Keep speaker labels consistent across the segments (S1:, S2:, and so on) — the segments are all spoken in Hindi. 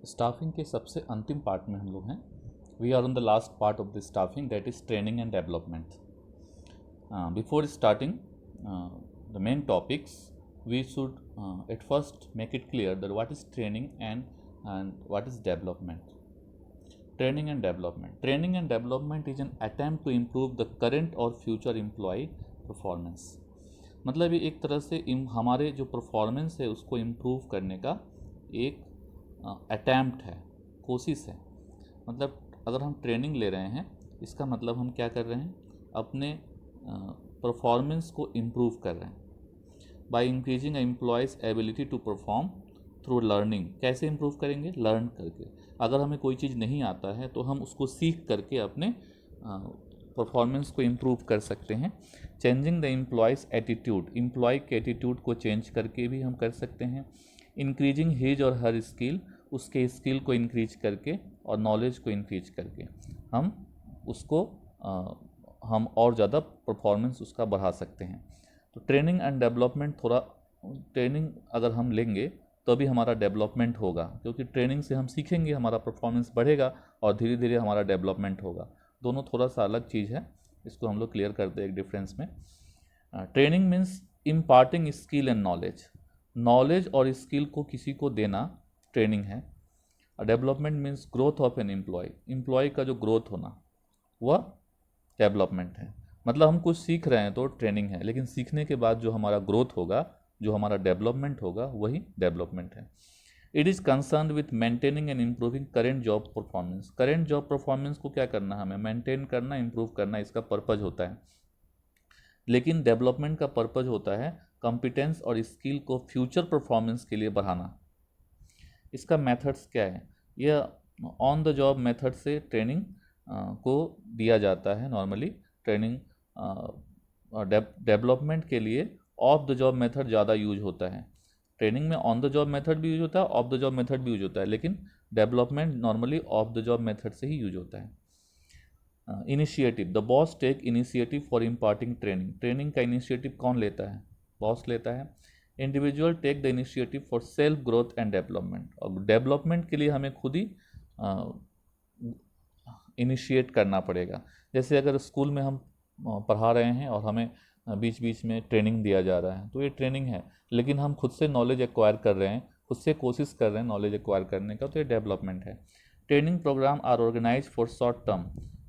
S1: स्टाफिंग के सबसे अंतिम पार्ट में हम लोग हैं. We are on the last part of the staffing, that is training and development. Before starting the main topics, we should at first make it clear that what is training and what is development. Training and development. Training and development is an attempt to improve the current or future employee performance. मतलब ये एक तरह से हमारे जो परफॉर्मेंस है उसको इम्प्रूव करने का एक अटैम्प्ट है, कोशिश है. मतलब अगर हम ट्रेनिंग ले रहे हैं, इसका मतलब हम क्या कर रहे हैं, अपने परफॉर्मेंस को इम्प्रूव कर रहे हैं. By increasing employees ability to perform through learning. कैसे इम्प्रूव करेंगे? लर्न करके. अगर हमें कोई चीज़ नहीं आता है तो हम उसको सीख करके अपने परफॉर्मेंस को इम्प्रूव कर सकते हैं. Changing the employees attitude. Employee के एटीट्यूड को चेंज करके भी हम कर सकते हैं. इंक्रीजिंग हिज और हर स्किल. उसके स्किल को इंक्रीज करके और नॉलेज को इंक्रीज करके हम उसको हम और ज़्यादा परफॉर्मेंस उसका बढ़ा सकते हैं. तो ट्रेनिंग एंड डेवलपमेंट, थोड़ा ट्रेनिंग अगर हम लेंगे तो भी हमारा डेवलपमेंट होगा, क्योंकि ट्रेनिंग से हम सीखेंगे, हमारा परफॉर्मेंस बढ़ेगा और धीरे धीरे हमारा डेवलपमेंट होगा. दोनों थोड़ा सा अलग चीज़ है, इसको हम लोग क्लियर करते हैं एक डिफरेंस में. Training means imparting skill and knowledge. Knowledge और स्किल को किसी को देना ट्रेनिंग है. Development means growth of an employee. Employee का जो ग्रोथ होना वह डेवलपमेंट है. मतलब हम कुछ सीख रहे हैं तो ट्रेनिंग है, लेकिन सीखने के बाद जो हमारा ग्रोथ होगा, जो हमारा डेवलपमेंट होगा, वही डेवलपमेंट है. It is concern with maintaining and improving current job performance. Current job performance को क्या करना, हमें मेंटेन करना, इम्प्रूव करना, इसका पर्पज होता है. लेकिन डेवलपमेंट का पर्पज होता है कॉम्पिटेंस और स्किल को फ्यूचर परफॉर्मेंस के लिए बढ़ाना. इसका मेथड्स क्या है? यह ऑन द जॉब मेथड से ट्रेनिंग को दिया जाता है. नॉर्मली ट्रेनिंग डेवलपमेंट के लिए ऑफ द जॉब मेथड ज़्यादा यूज होता है. ट्रेनिंग में ऑन द जॉब मेथड भी यूज होता है, ऑफ द जॉब मेथड भी यूज होता है, लेकिन development normally off the job method से ही यूज होता है. Initiative. The boss take initiative for imparting training. Training का इनिशिएटिव कौन लेता है? बॉस लेता है. Individual take the initiative for self growth and development. और डेवलपमेंट के लिए हमें खुद ही इनिशिएट करना पड़ेगा. जैसे अगर स्कूल में हम पढ़ा रहे हैं और हमें बीच बीच में ट्रेनिंग दिया जा रहा है, तो ये ट्रेनिंग है, लेकिन हम खुद से नॉलेज एक्वायर कर रहे हैं, खुद से कोशिश कर रहे हैं नॉलेज एक्वायर करने का, तो ये डेवलपमेंट है. Training program are organise for short term.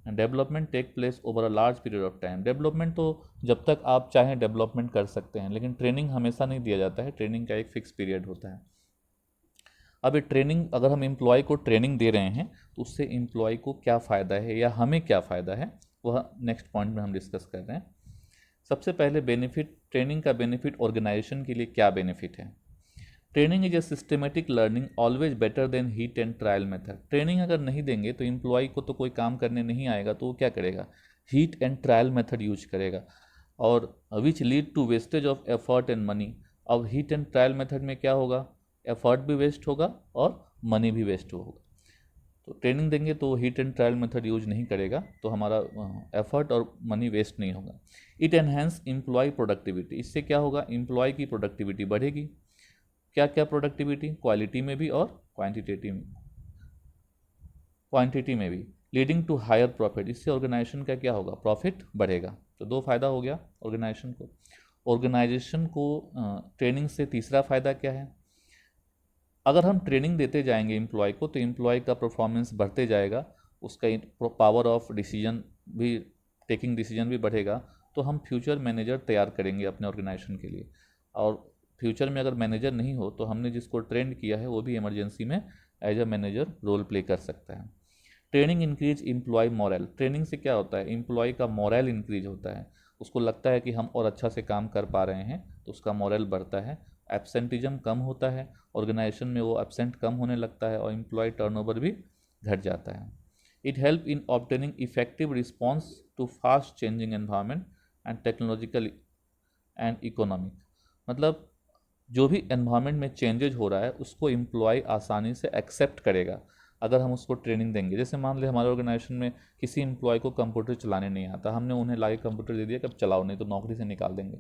S1: Development take place over a large period of time. Development तो जब तक आप चाहें डेवलपमेंट कर सकते हैं, लेकिन ट्रेनिंग हमेशा नहीं दिया जाता है. ट्रेनिंग का एक फिक्स पीरियड होता है. अब ये ट्रेनिंग, अगर हम एम्प्लॉय को ट्रेनिंग दे रहे हैं तो उससे एम्प्लॉय को क्या फ़ायदा है या हमें क्या फ़ायदा है, वह नेक्स्ट पॉइंट में हम डिस्कस कर रहे हैं. सबसे पहले बेनिफिट, ट्रेनिंग का बेनिफिट ऑर्गेनाइजेशन के लिए क्या बेनिफिट है. Training is a systematic learning always better than heat and trial method. Training अगर नहीं देंगे तो एम्प्लॉय को तो कोई काम करने नहीं आएगा, तो वो क्या करेगा, hit and trial method use करेगा, और which lead to wastage of effort and money. अब हीट एंड ट्रायल मेथड में क्या होगा, एफर्ट भी वेस्ट होगा और मनी भी वेस्ट होगा. तो ट्रेनिंग देंगे तो heat and trial method use नहीं करेगा, तो हमारा एफर्ट और मनी वेस्ट नहीं होगा. It enhance employee productivity. इससे क्या होगा, एम्प्लॉय की प्रोडक्टिविटी बढ़ेगी. क्या क्या प्रोडक्टिविटी, क्वालिटी में भी और क्वांटिटी में भी. Leading to higher profit. इससे ऑर्गेनाइजेशन का क्या होगा, प्रॉफिट बढ़ेगा. तो दो फायदा हो गया ऑर्गेनाइजेशन को. ऑर्गेनाइजेशन को ट्रेनिंग से तीसरा फायदा क्या है, अगर हम ट्रेनिंग देते जाएंगे एम्प्लॉय को तो एम्प्लॉय का परफॉर्मेंस बढ़ते जाएगा, उसका पावर ऑफ डिसीजन भी, टेकिंग डिसीजन भी बढ़ेगा. तो हम फ्यूचर मैनेजर तैयार करेंगे अपने ऑर्गेनाइजेशन के लिए. और फ्यूचर में अगर मैनेजर नहीं हो तो हमने जिसको ट्रेंड किया है वो भी इमरजेंसी में as a manager role play कर सकता है. Training increase employee morale. ट्रेनिंग से क्या होता है, एम्प्लॉय का मॉरल इंक्रीज होता है. उसको लगता है कि हम और अच्छा से काम कर पा रहे हैं, तो उसका मॉरल बढ़ता है. एब्सेंटिज्म कम होता है ऑर्गेनाइजेशन में, वो एब्सेंट कम होने लगता है और एम्प्लॉय टर्नओवर भी घट जाता है. It help in obtaining effective response to fast changing environment and technological and economic. मतलब जो भी एनवायरनमेंट में चेंजेज हो रहा है उसको एम्प्लॉय आसानी से एक्सेप्ट करेगा अगर हम उसको ट्रेनिंग देंगे. जैसे मान ले हमारे ऑर्गेनाइजेशन में किसी एम्प्लॉय को कंप्यूटर चलाने नहीं आता, हमने उन्हें लाके कंप्यूटर दे दिया कि अब चलाओ, नहीं तो नौकरी से निकाल देंगे.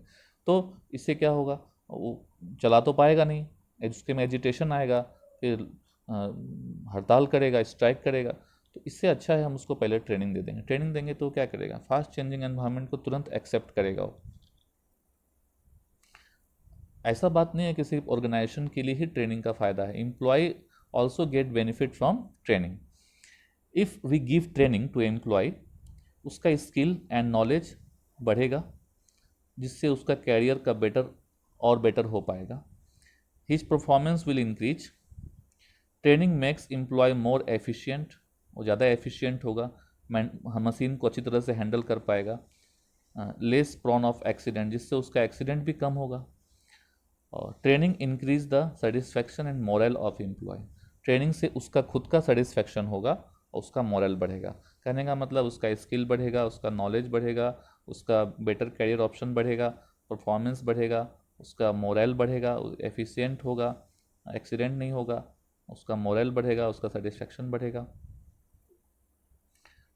S1: तो इससे क्या होगा, वो चला तो पाएगा नहीं, उसके में एजिटेशन आएगा, फिर हड़ताल करेगा, स्ट्राइक करेगा, तो इससे अच्छा है हम उसको पहले ट्रेनिंग दे देंगे। ट्रेनिंग देंगे तो क्या करेगा, फास्ट चेंजिंग एनवायरनमेंट को तुरंत एक्सेप्ट करेगा वो। ऐसा बात नहीं है कि सिर्फ ऑर्गेनाइजेशन के लिए ही ट्रेनिंग का फ़ायदा है, employee also get benefit from training. If we give training to employee, उसका स्किल एंड नॉलेज बढ़ेगा, जिससे उसका कैरियर का बेटर हो पाएगा। His performance will increase. Training makes employee more efficient, वो ज़्यादा एफिशिएंट होगा, मशीन को अच्छी तरह से हैंडल कर पाएगा। लेस प्रॉन ऑफ एक्सीडेंट, जिससे उसका एक्सीडेंट भी कम होगा। और training increase the satisfaction and morale of employee, training से उसका खुद का सेटिस्फैक्शन होगा और उसका मोरल बढ़ेगा। कहने का मतलब उसका स्किल बढ़ेगा, उसका नॉलेज बढ़ेगा, उसका बेटर कैरियर ऑप्शन बढ़ेगा, परफॉर्मेंस बढ़ेगा, उसका मोरल बढ़ेगा, एफिशिएंट होगा, एक्सीडेंट नहीं होगा, उसका मोरल बढ़ेगा, उसका सेटिस्फैक्शन बढ़ेगा।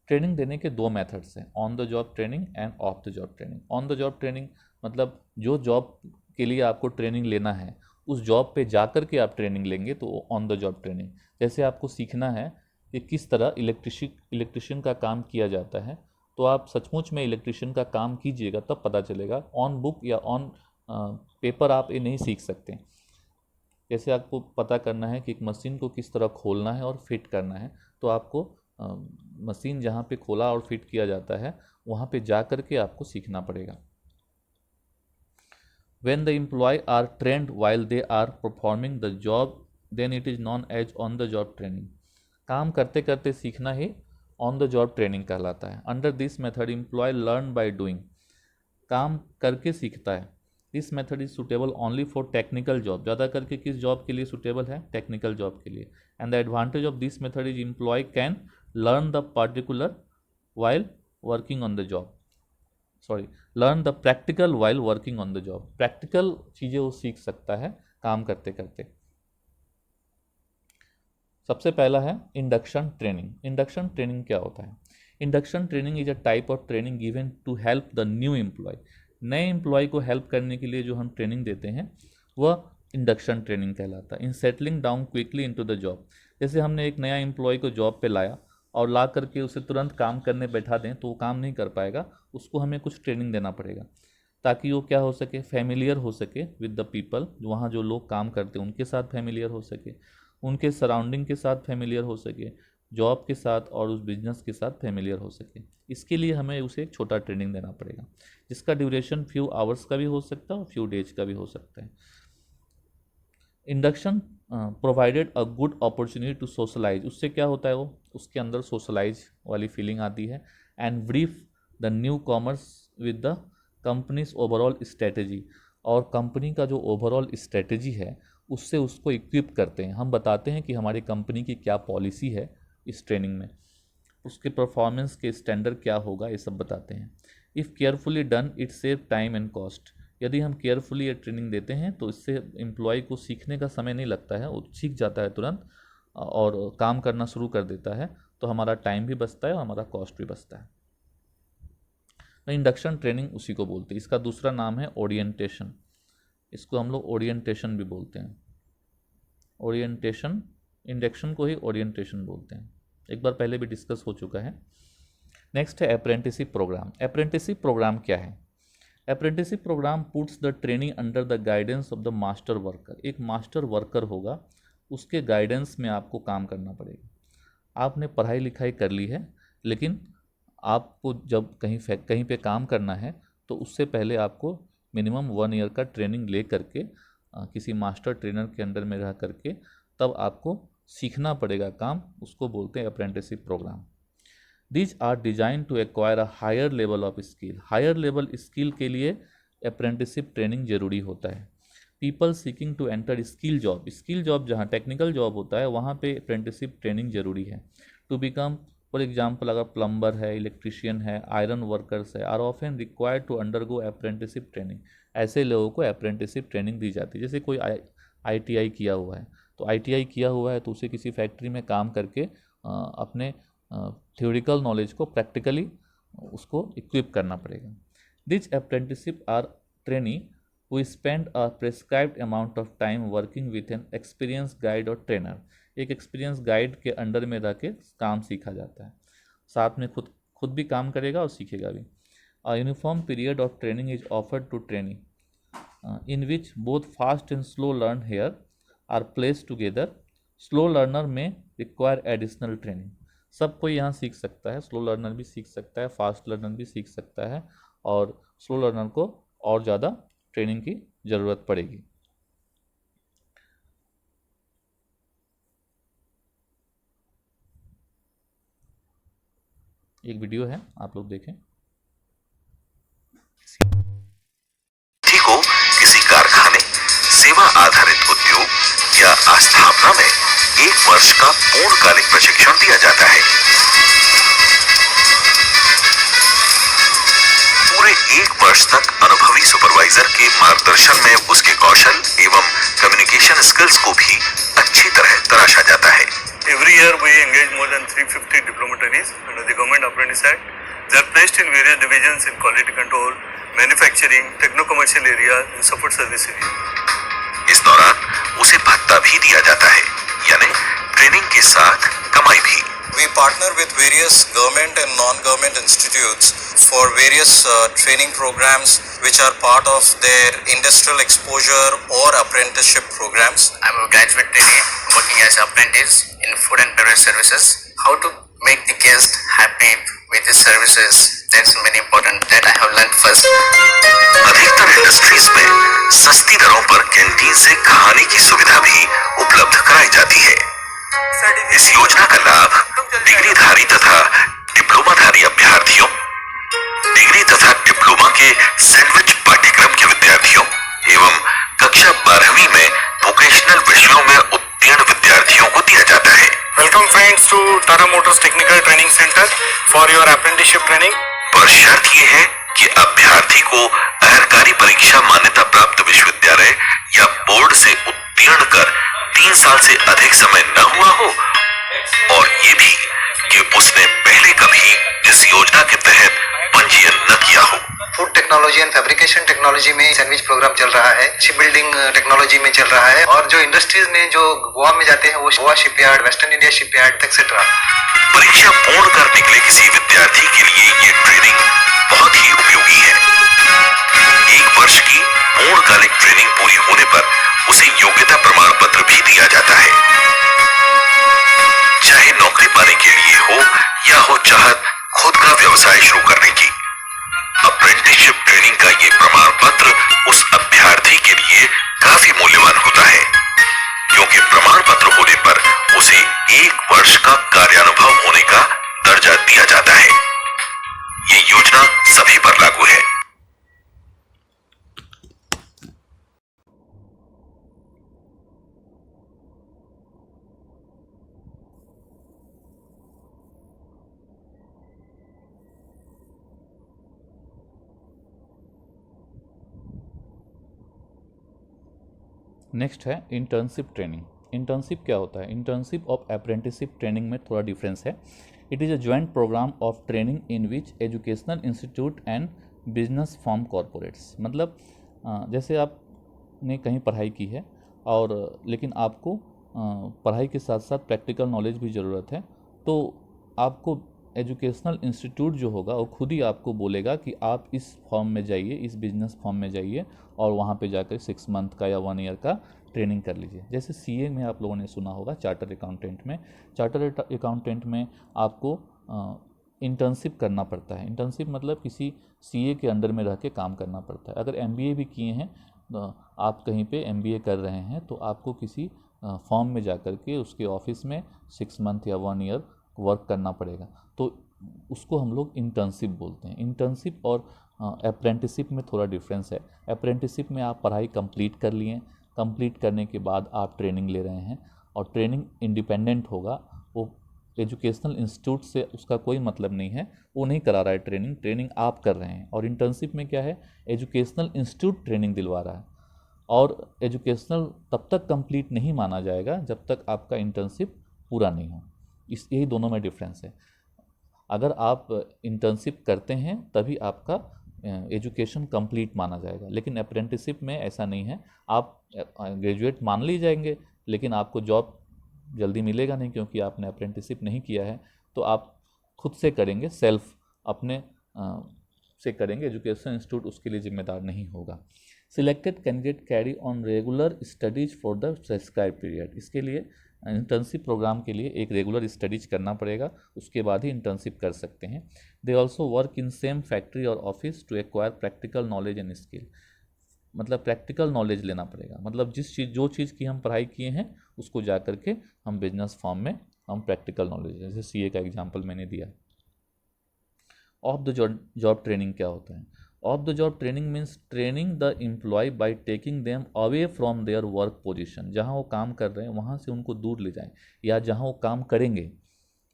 S1: ट्रेनिंग देने के दो मेथड्स हैं, on the job training end of the job training. On the job training मतलब जो जॉब के लिए आपको ट्रेनिंग लेना है, उस जॉब पे जा कर के आप ट्रेनिंग लेंगे तो ऑन द जॉब ट्रेनिंग। जैसे आपको सीखना है कि किस तरह इलेक्ट्रिशियन का काम किया जाता है, तो आप सचमुच में इलेक्ट्रिशियन का काम कीजिएगा, तब पता चलेगा। ऑन बुक या ऑन पेपर आप ये नहीं सीख सकते। जैसे आपको पता करना है कि एक मशीन को किस तरह खोलना है और फिट करना है, तो आपको मशीन जहाँ पे खोला और फिट किया जाता है वहाँ पे जा कर के आपको सीखना पड़ेगा। When the employee are trained while they are performing the job, then it is known as on the job training. काम करते करते सीखना ही on the job training कहलाता है। Under this method employee learn by doing, काम करके सीखता है। This method is suitable only for technical job, ज़्यादा करके किस जॉब के लिए सुटेबल है, टेक्निकल जॉब के लिए। And the advantage of this method is employee can learn the particular while working on the job, learn the practical while working on the job, practical चीज़ें वो सीख सकता है काम करते करते। सबसे पहला है इंडक्शन ट्रेनिंग। इंडक्शन ट्रेनिंग क्या होता है? Induction training is a type of training given to help the new employee. नए एम्प्लॉय को हेल्प करने के लिए जो हम ट्रेनिंग देते हैं वह इंडक्शन ट्रेनिंग कहलाता है। In settling down quickly into the job, जैसे हमने एक नया एम्प्लॉय को जॉब पे लाया और ला करके उसे तुरंत काम करने बैठा दें तो वो काम नहीं कर पाएगा, उसको हमें कुछ ट्रेनिंग देना पड़ेगा ताकि वो क्या हो सके, फैमिलियर हो सके विद द पीपल, वहाँ जो लोग काम करते हैं उनके साथ फैमिलियर हो सके, उनके सराउंडिंग के साथ फैमिलियर हो सके, जॉब के साथ और उस बिजनेस के साथ फैमिलियर हो सके। इसके लिए हमें उसे एक छोटा ट्रेनिंग देना पड़ेगा, जिसका ड्यूरेशन फ्यू आवर्स का भी हो सकता है और फ्यू डेज का भी हो सकता है। Induction provided a good opportunity to socialise, उससे क्या होता है, वो उसके अंदर सोशलाइज वाली फीलिंग आती है। And brief the new commerce with the companies overall strategy, और कंपनी का जो ओवरऑल स्ट्रेटेजी है उससे उसको इक्विप करते हैं। हम बताते हैं कि हमारी कंपनी की क्या पॉलिसी है इस ट्रेनिंग में, उसके परफॉर्मेंस के स्टैंडर्ड क्या होगा, ये सब बताते हैं। If carefully done it save time and cost, यदि हम केयरफुली ये ट्रेनिंग देते हैं तो इससे एम्प्लॉय को सीखने का समय नहीं लगता है, वो सीख जाता है तुरंत और काम करना शुरू कर देता है, तो हमारा टाइम भी बचता है और हमारा कॉस्ट भी बचता है। तो इंडक्शन ट्रेनिंग उसी को बोलते हैं। इसका दूसरा नाम है ओरिएंटेशन, इसको हम लोग ओरिएंटेशन भी बोलते हैं। ओरिएंटेशन, इंडक्शन को ही ओरिएंटेशन बोलते हैं, एक बार पहले भी डिस्कस हो चुका है। नेक्स्ट है अप्रेंटिसशिप प्रोग्राम। अप्रेंटिसशिप प्रोग्राम क्या है? Apprenticeship program puts the training under the guidance of the master worker. एक मास्टर वर्कर होगा, उसके गाइडेंस में आपको काम करना पड़ेगा। आपने पढ़ाई लिखाई कर ली है, लेकिन आपको जब कहीं पे काम करना है तो उससे पहले आपको मिनिमम 1 ईयर का ट्रेनिंग ले करके किसी मास्टर ट्रेनर के अंडर में रह करके तब आपको सीखना पड़ेगा काम, उसको बोलते हैं apprenticeship programme. These are design to acquire a higher level of skill. Higher level skill के लिए अप्रेंटिसशिप ट्रेनिंग जरूरी होता है। People seeking to enter skill job जहाँ टेक्निकल जॉब होता है वहाँ पे अप्रेंटिसशिप ट्रेनिंग जरूरी है। टू बिकम, फॉर एग्जाम्पल अगर प्लम्बर है, इलेक्ट्रिशियन है, आयरन वर्कर्स है, are often required to undergo apprenticeship training. ऐसे लोगों को अप्रेंटिसशिप ट्रेनिंग दी जाती है। जैसे कोई ITI किया हुआ है, तो ITI किया हुआ है तो उसे किसी फैक्ट्री में काम करके अपने थ्योरिकल नॉलेज को प्रैक्टिकली उसको इक्विप करना पड़ेगा। This apprenticeship are trainee who spend a prescribed amount of time working with an experienced guide और ट्रेनर। एक एक्सपीरियंस गाइड के अंडर में रह के काम सीखा जाता है, साथ में खुद भी काम करेगा और सीखेगा भी। A uniform period of training is offered to training in which both fast and slow learners are place together. Slow learner में रिक्वायर एडिशनल ट्रेनिंग। सब कोई यहाँ सीख सकता है, स्लो लर्नर भी सीख सकता है, फास्ट लर्नर भी सीख सकता है, और स्लो लर्नर को और ज़्यादा ट्रेनिंग की ज़रूरत पड़ेगी। एक वीडियो है, आप लोग देखें।
S2: को किसी कारखाने, सेवा आधारित उद्योग या आस्थापना में 1 वर्ष का पूर्णकालिक प्रशिक्षण दिया जाता है। पूरे 1 वर्ष तक अनुभवी सुपरवाइजर के मार्गदर्शन में उसके कौशल एवं कम्युनिकेशन स्किल्स को भी अच्छी तरह तराशा जाता है।
S3: Every year we engage more than 350 diploma trainees under the Government Apprentice Act. They are placed in various divisions in quality control, manufacturing, techno commercial area, support service area.
S2: इस दौरान उसे भत्ता भी दिया जाता है, यानी ट्रेनिंग के साथ कमाई भी।
S4: We partner with various government and non-government institutes for various training programs which are part of their industrial exposure or apprenticeship programs.
S5: I'm a graduate trainee working as apprentice in food and beverage services. How to make the guest happy with the services, that's very important, that I have learned first.
S2: अधिकतर इंडस्ट्रीज में सस्ती दरों पर कैंटीन से खाने की सुविधा भी उपलब्ध कराई जाती है। इस योजना का लाभ डिग्रीधारी तथा डिप्लोमाधारी अभ्यर्थियों, डिग्री तथा डिप्लोमा के सैंडविच पाठ्यक्रम के विद्यार्थियों एवं कक्षा 12वीं में वोकेशनल विषयों में उत्तीर्ण विद्यार्थियों को दिया जाता है।
S3: Welcome friends to Tata motors technical training centre for your apprenticeship training.
S2: पर शर्त ये है कि अभ्यर्थी को अहर्कारी परीक्षा मान्यता प्राप्त विश्वविद्यालय या बोर्ड से उत्तीर्ण कर 3 साल से अधिक समय न हुआ हो, और ये भी कि उसने पहले कभी इस योजना के तहत पंजीयन न किया हो।
S5: Food technology and fabrication technology में सैंडविच प्रोग्राम चल रहा है, शिप बिल्डिंग टेक्नोलॉजी में चल रहा है, और जो इंडस्ट्रीज में जो गोवा में जाते हैं वो Goa shipyard, western India shipyard etcetera.
S2: परीक्षा पूर्ण कर निकले किसी विद्यार्थी के लिए ये ट्रेनिंग बहुत ही उपयोगी है। 1 वर्ष की पूर्णकालिक ट्रेनिंग पूरी होने पर उसे योग्यता प्रमाण पत्र भी दिया जाता है। चाहे नौकरी पाने के लिए हो या हो चाहत खुद का व्यवसाय शुरू करने की, अप्रेंटिसशिप ट्रेनिंग का ये प्रमाण पत्र उस अभ्यर्थी के लिए काफी मूल्यवान होता है, क्योंकि प्रमाण पत्र होने पर उसे 1 वर्ष का कार्यानुभव होने का दर्जा दिया जाता है। ये योजना सभी पर लागू है।
S1: नेक्स्ट है इंटर्नशिप ट्रेनिंग। इंटर्नशिप क्या होता है? इंटर्नशिप ऑफ अप्रेंटिसशिप ट्रेनिंग में थोड़ा डिफरेंस है। It is a joint programme of training in which educational institute and business form corporates. मतलब जैसे आपने कहीं पढ़ाई की है और लेकिन आपको पढ़ाई के साथ साथ प्रैक्टिकल नॉलेज भी ज़रूरत है, तो आपको एजुकेशनल इंस्टीट्यूट जो होगा वो खुद ही आपको बोलेगा कि आप इस फॉर्म में जाइए, इस बिजनेस फॉर्म में जाइए और वहाँ पे जाकर 6 मंथ का या 1 ईयर का ट्रेनिंग कर लीजिए। जैसे सीए में आप लोगों ने सुना होगा, चार्टर अकाउंटेंट में, चार्टर अकाउंटेंट में आपको इंटर्नशिप करना पड़ता है। इंटर्नशिप मतलब किसी सीए के अंडर में रह के काम करना पड़ता है। अगर एमबीए भी किए हैं, आप कहीं पे एमबीए कर रहे हैं, तो आपको किसी फॉर्म में जा कर के उसके ऑफिस में 6 मंथ या 1 ईयर वर्क करना पड़ेगा, तो उसको हम लोग इंटर्नशिप बोलते हैं। इंटर्नशिप और अप्रेंटिसशिप में थोड़ा डिफरेंस है। अप्रेंटिसशिप में आप पढ़ाई कंप्लीट कर लिए, कंप्लीट करने के बाद आप ट्रेनिंग ले रहे हैं और ट्रेनिंग इंडिपेंडेंट होगा, वो एजुकेशनल इंस्टीट्यूट से उसका कोई मतलब नहीं है, वो नहीं करा रहा है ट्रेनिंग, ट्रेनिंग आप कर रहे हैं। और इंटर्नशिप में क्या है, एजुकेशनल इंस्टीट्यूट ट्रेनिंग दिलवा रहा है, और एजुकेशनल तब तक कंप्लीट नहीं माना जाएगा जब तक आपका इंटर्नशिप पूरा नहीं हो। यही दोनों में डिफरेंस है। अगर आप इंटर्नशिप करते हैं तभी आपका एजुकेशन कंप्लीट माना जाएगा, लेकिन अप्रेंटिसशिप में ऐसा नहीं है। आप ग्रेजुएट मान ली जाएंगे, लेकिन आपको जॉब जल्दी मिलेगा नहीं, क्योंकि आपने अप्रेंटिसशिप नहीं किया है, तो आप खुद से करेंगे, सेल्फ अपने से करेंगे, एजुकेशन इंस्टीट्यूट उसके लिए जिम्मेदार नहीं होगा। Selected candidate carry on regular studies for the prescribe period, इसके लिए इंटर्नशिप प्रोग्राम के लिए एक रेगुलर स्टडीज करना पड़ेगा, उसके बाद ही इंटर्नशिप कर सकते हैं। They also work in same factory और office to acquire practical knowledge and skill, मतलब प्रैक्टिकल नॉलेज लेना पड़ेगा, मतलब जो चीज़ की हम पढ़ाई किए हैं उसको जा करके हम बिजनेस फॉर्म में हम प्रैक्टिकल नॉलेज, जैसे सीए का एग्जांपल मैंने दिया। ऑफ द जॉब ट्रेनिंग क्या होता है? Off the job training means training the employees by taking them away from their work position, जहाँ वो काम कर रहे हैं वहाँ से उनको दूर ले जाएं, या जहाँ वो काम करेंगे,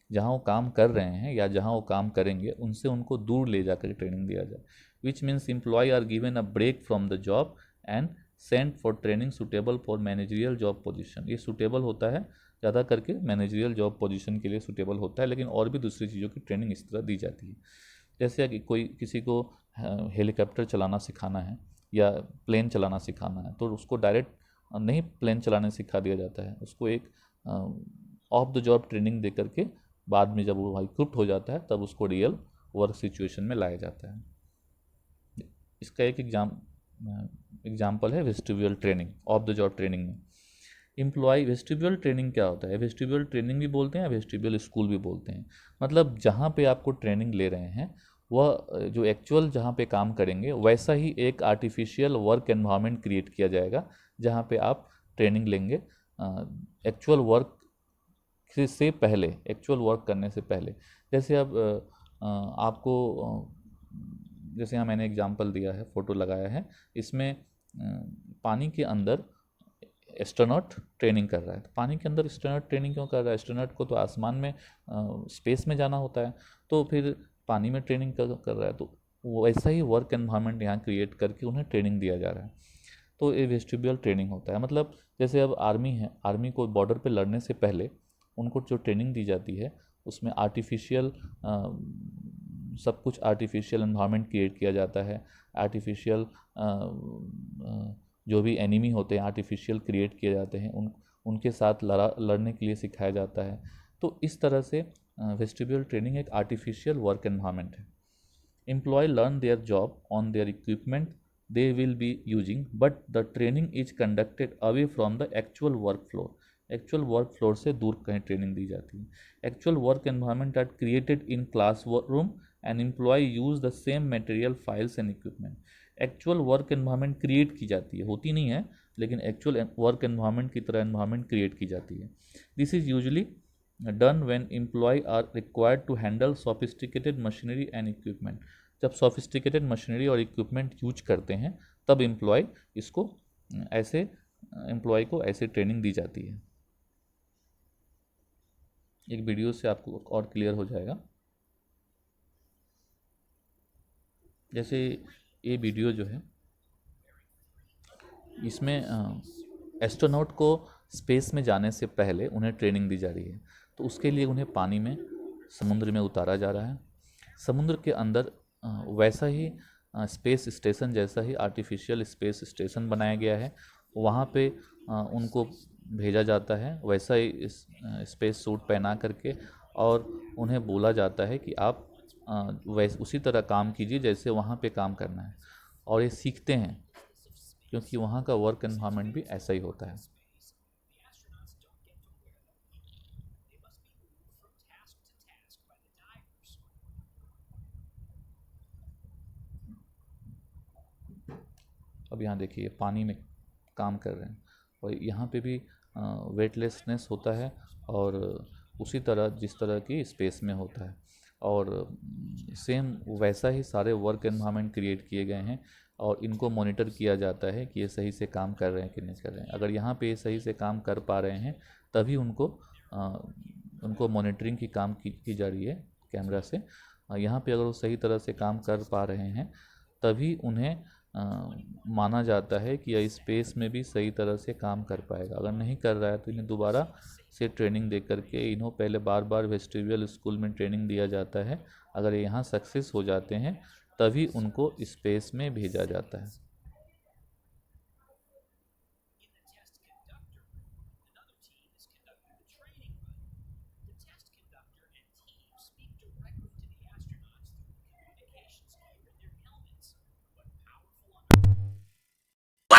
S1: जहाँ वो काम कर रहे हैं या जहाँ वो काम करेंगे उनसे उनको दूर ले जाकर ट्रेनिंग दिया जाए। Which means employees are given a break from the job and sent for training suitable for managerial job position. ये सुटेबल होता है ज़्यादा करके मैनेजरियल जॉब पोजीशन के लिए सुटेबल होता है, लेकिन और भी दूसरी चीज़ों की ट्रेनिंग इस तरह दी जाती है। जैसे कि किसी को हेलीकॉप्टर चलाना सिखाना है या प्लेन चलाना सिखाना है, तो उसको डायरेक्ट नहीं प्लेन चलाने सिखा दिया जाता है, उसको एक ऑफ द जॉब ट्रेनिंग दे करके बाद में जब वो इक्विप्ड हो जाता है तब उसको रियल वर्क सिचुएशन में लाया जाता है। इसका एक एग्जाम्पल है vestibule training, of the job training में। एम्प्लॉय वेस्टिब्यूल ट्रेनिंग क्या होता है? वेस्टिब्यूल ट्रेनिंग भी बोलते हैं, वेस्टिब्यूल स्कूल भी बोलते हैं, मतलब जहाँ पे आपको ट्रेनिंग ले रहे हैं वह जो एक्चुअल जहाँ पे काम करेंगे वैसा ही एक आर्टिफिशियल वर्क एनवायरनमेंट क्रिएट किया जाएगा जहाँ पे आप ट्रेनिंग लेंगे एक्चुअल वर्क से पहले, एक्चुअल वर्क करने से पहले। जैसे अब आपको जैसे यहाँ मैंने एग्जांपल दिया है, फोटो लगाया है, इसमें पानी के अंदर एस्ट्रोनॉट ट्रेनिंग कर रहा है। तो पानी के अंदर एस्ट्रोनॉट ट्रेनिंग क्यों कर रहा है? एस्ट्रोनॉट को तो आसमान में स्पेस में जाना होता है, तो फिर पानी में ट्रेनिंग कर रहा है, तो वैसा ही वर्क एनवायरनमेंट यहाँ क्रिएट करके उन्हें ट्रेनिंग दिया जा रहा है। तो ये वेस्टिब्यूल ट्रेनिंग होता है। मतलब जैसे अब आर्मी है, आर्मी को बॉर्डर पे लड़ने से पहले उनको जो ट्रेनिंग दी जाती है उसमें आर्टिफिशियल सब कुछ आर्टिफिशियल एनवायरनमेंट क्रिएट किया जाता है, आर्टिफिशियल जो भी एनिमी होते हैं आर्टिफिशियल क्रिएट किए जाते हैं, उनके साथ लड़ने के लिए सिखाया जाता है। तो इस तरह से वेस्टिब्यूल ट्रेनिंग एक आर्टिफिशियल वर्क एनवायरनमेंट है। Employees learn their job on their equipment they will be using, but the training is conducted away from the actual work floor. Actual work floor से दूर कहीं ट्रेनिंग दी जाती है। Actual work environment are created in classroom and employees use the same material files and equipment. Actual work environment create की जाती है, होती नहीं है, लेकिन एक्चुअल वर्क एनवायरनमेंट की तरह एनवायरनमेंट क्रिएट की जाती है। This is usually done when employees are required to handle sophisticated machinery and equipment. जब सोफिस्टिकेटेड मशीनरी और इक्विपमेंट यूज करते हैं तब एम्प्लॉय को ऐसे ट्रेनिंग दी जाती है। एक वीडियो से आपको और क्लियर हो जाएगा। जैसे ये वीडियो जो है इसमें एस्ट्रोनॉट को स्पेस में जाने से पहले उन्हें ट्रेनिंग दी जा रही है, तो उसके लिए उन्हें पानी में समुद्र में उतारा जा रहा है। समुद्र के अंदर वैसा ही स्पेस स्टेशन जैसा ही आर्टिफिशियल स्पेस स्टेशन बनाया गया है, वहाँ पे उनको भेजा जाता है वैसा ही स्पेस सूट पहना करके, और उन्हें बोला जाता है कि आप वैसे उसी तरह काम कीजिए जैसे वहाँ पे काम करना है। और ये सीखते हैं क्योंकि वहाँ का वर्क एनवायरनमेंट भी ऐसा ही होता है। अब यहाँ देखिए पानी में काम कर रहे हैं और यहाँ पे भी वेटलेसनेस होता है और उसी तरह जिस तरह की स्पेस में होता है, और सेम वैसा ही सारे वर्क एनवायरनमेंट क्रिएट किए गए हैं और इनको मॉनिटर किया जाता है कि ये सही से काम कर रहे हैं कि नहीं कर रहे हैं। अगर यहाँ पे ये सही से काम कर पा रहे हैं तभी उनको मॉनिटरिंग की काम की जा रही है कैमरा से। यहाँ पे अगर वो सही तरह से काम कर पा रहे हैं तभी उन्हें माना जाता है कि यह स्पेस में भी सही तरह से काम कर पाएगा। अगर नहीं कर रहा है तो इन्हें दोबारा से ट्रेनिंग दे करके, इन्हों पहले बार बार वेस्टिब्यूल स्कूल में ट्रेनिंग दिया जाता है। अगर यहाँ सक्सेस हो जाते हैं तभी उनको स्पेस में भेजा जाता है।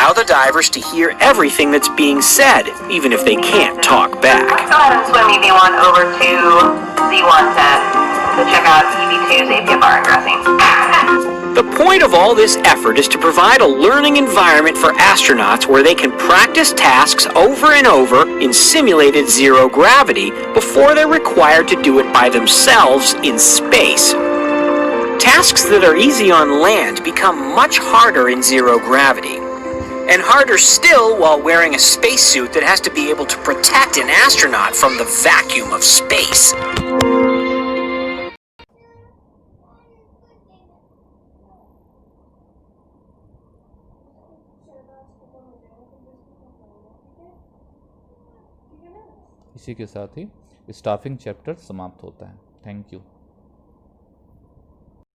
S6: allow the divers to hear everything that's being said, even if they can't talk back.
S7: Go ahead and swim EV1 over to Z110 to check out EV2's APFR ingressing.
S6: The point of all this effort is to provide a learning environment for astronauts where they can practice tasks over and over in simulated zero gravity before they're required to do it by themselves in space. Tasks that are easy on land become much harder in zero gravity, and harder still while wearing a spacesuit that has to be able to protect an astronaut from the vacuum of space.
S1: इसी के साथ ही स्टाफिंग चैप्टर समाप्त होता है। Thank you.